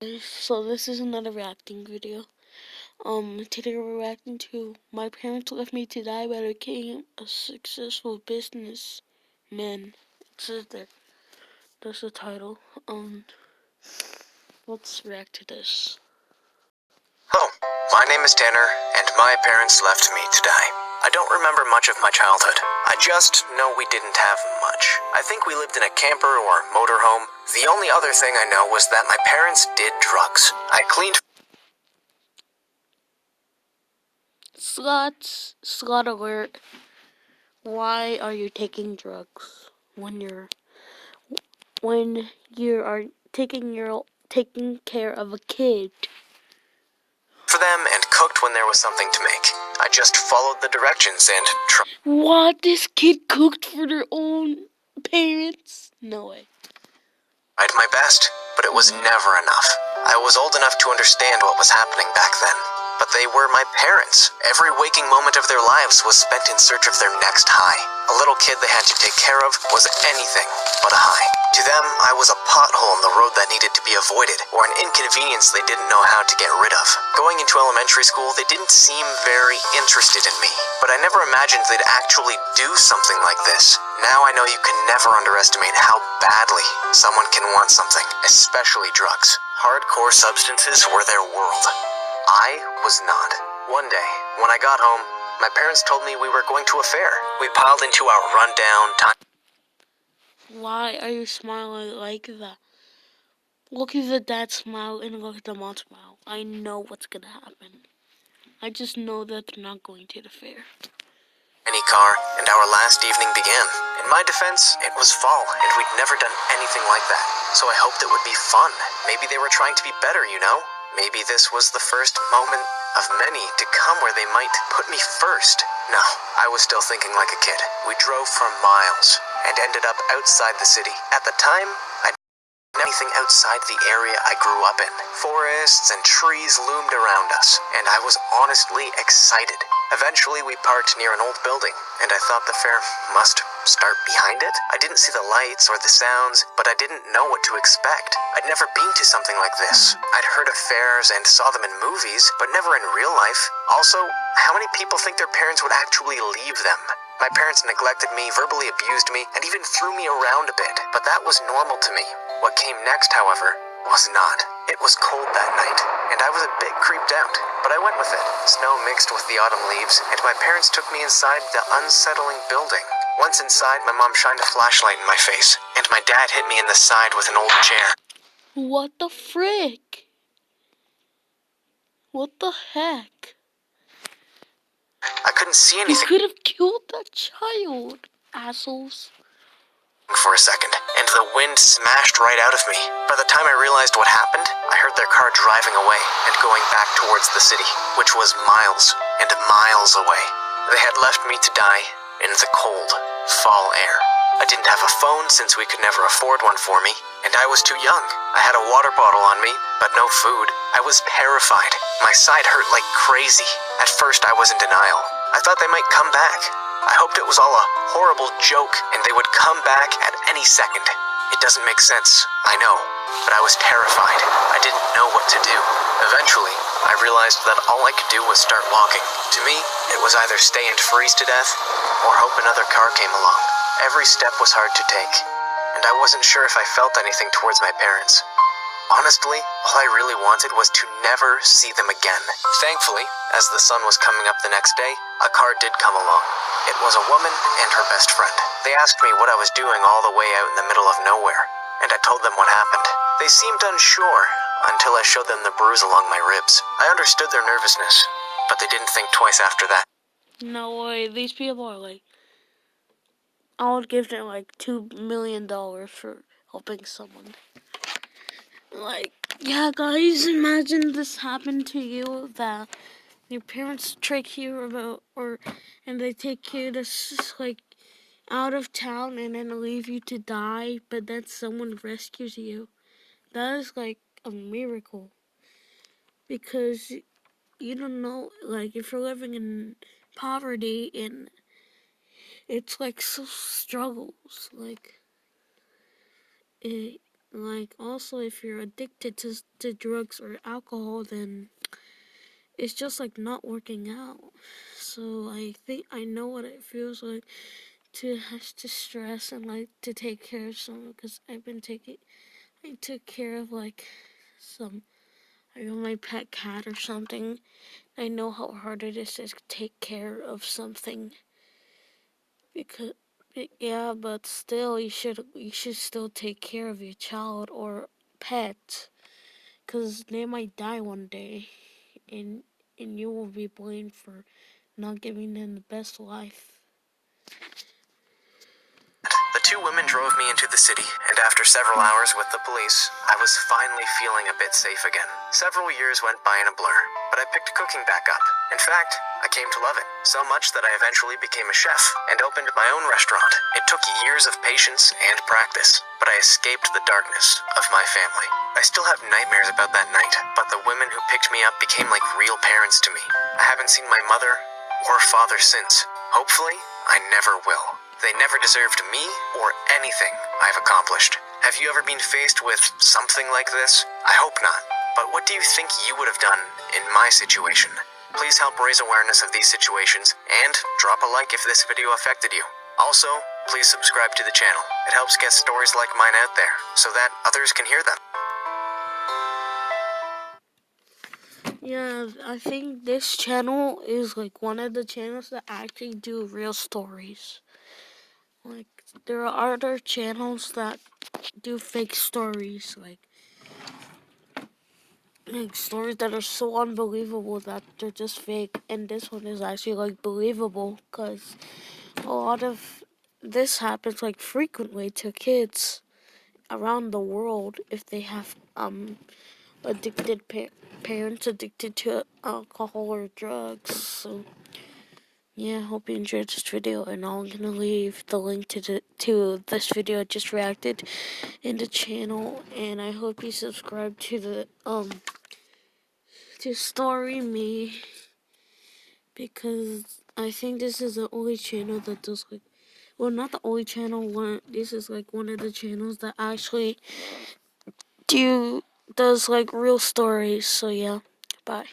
So this is another reacting video. Today we're reacting to My Parents Left Me to Die, but I became a successful businessman. It says there. That's the title. Let's react to this. Oh, my name is Tanner, and my parents left me to die. I don't remember much of my childhood. I just know we didn't have much. I think we lived in a camper or motorhome. The only other thing I know was that my parents did drugs. I cleaned... Slot alert. Why are you taking drugs when you are taking care of a kid? for them and cooked when there was something to make. I just followed the directions and What? This kid cooked for their own parents? No way. tried my best, but it was never enough. I was old enough to understand what was happening back then, but they were my parents. Every waking moment of their lives was spent in search of their next high. A little kid they had to take care of was anything but a high. To them, I was a pothole in the road that needed to be avoided, or an inconvenience they didn't know how to get rid of. Going into elementary school, they didn't seem very interested in me, but I never imagined they'd actually do something like this. Now I know you can never underestimate how badly someone can want something, especially drugs. Hardcore substances were their world. I was not. One day, when I got home, my parents told me we were going to a fair. We piled into our rundown time. Why are you smiling like that? Look at the dad smile and look at the mom smile. I know what's gonna happen. I just know that they're not going to the fair. Any car, and our last evening began. In my defense, it was fall, and we'd never done anything like that. So I hoped it would be fun. Maybe they were trying to be better, you know? Maybe this was the first moment of many to come where they might put me first. No, I was still thinking like a kid. We drove for miles and ended up outside the city. At the time, I didn't know anything outside the area I grew up in. Forests and trees loomed around us, and I was honestly excited. Eventually, we parked near an old building, and I thought the fair must start behind it. I didn't see the lights or the sounds, but I didn't know what to expect. I'd never been to something like this. I'd heard of fairs and saw them in movies, but never in real life. Also, how many people think their parents would actually leave them? My parents neglected me, verbally abused me, and even threw me around a bit, but that was normal to me. What came next, however, was not. It was cold that night, and I was a bit creeped out, but I went with it. Snow mixed with the autumn leaves, and my parents took me inside the unsettling building. Once inside, my mom shined a flashlight in my face, and my dad hit me in the side with an old chair. What the frick? What the heck? I couldn't see You anything could have killed that child, assholes. for a second, and the wind smashed right out of me. By the time I realized what happened, I heard their car driving away and going back towards the city, which was miles and miles away. They had left me to die in the cold fall air. I didn't have a phone since we could never afford one for me, and I was too young. I had a water bottle on me, but no food. I was terrified. My side hurt like crazy. At first I was in denial. I thought they might come back. I hoped it was all a horrible joke and they would come back at any second. It doesn't make sense, I know, but I was terrified. I didn't know what to do. Eventually, I realized that all I could do was start walking. To me, it was either stay and freeze to death or hope another car came along. Every step was hard to take, and I wasn't sure if I felt anything towards my parents. Honestly, all I really wanted was to never see them again. Thankfully, as the sun was coming up the next day, a car did come along. It was a woman and her best friend. They asked me what I was doing all the way out in the middle of nowhere, and I told them what happened. They seemed unsure until I showed them the bruise along my ribs. I understood their nervousness, but they didn't think twice after that. No way, these people are like, I would give them like $2 million for helping someone. Like, yeah, guys, imagine this happened to you, that your parents trick you about, and they take you to like out of town and then leave you to die, but then someone rescues you. That is like a miracle, because you don't know, like, if you're living in poverty and it's like so struggles, like Like, also, if you're addicted to drugs or alcohol, then it's just like not working out. So I think I know what it feels like to have to stress and like to take care of someone, because I took care of like some, I got my pet cat or something. I know how hard it is to take care of something, because yeah, but still you should still take care of your child or pet, because they might die one day, and you will be blamed for not giving them the best life. The two women drove me into the city, and after several hours with the police, I was finally feeling a bit safe again. Several years went by in a blur, but I picked cooking back up. In fact, I came to love it, so much that I eventually became a chef and opened my own restaurant. It took years of patience and practice, but I escaped the darkness of my family. I still have nightmares about that night, but the women who picked me up became like real parents to me. I haven't seen my mother or father since. Hopefully, I never will. They never deserved me or anything I've accomplished. Have you ever been faced with something like this? I hope not. But what do you think you would have done in my situation? Please help raise awareness of these situations and drop a like if this video affected you. Also, please subscribe to the channel. It helps get stories like mine out there so that others can hear them. Yeah, I think this channel is like one of the channels that actually do real stories. Like, there are other channels that do fake stories, like stories that are so unbelievable that they're just fake, and this one is actually like believable, because a lot of this happens like frequently to kids around the world if they have addicted parents addicted to alcohol or drugs. So yeah, hope you enjoyed this video, and I'm gonna leave the link to this video I just reacted in the channel, and I hope you subscribe to the to Story Me, because I think this is the only channel that does like, well, not the only channel, this is like one of the channels that actually does like real stories. So yeah, bye.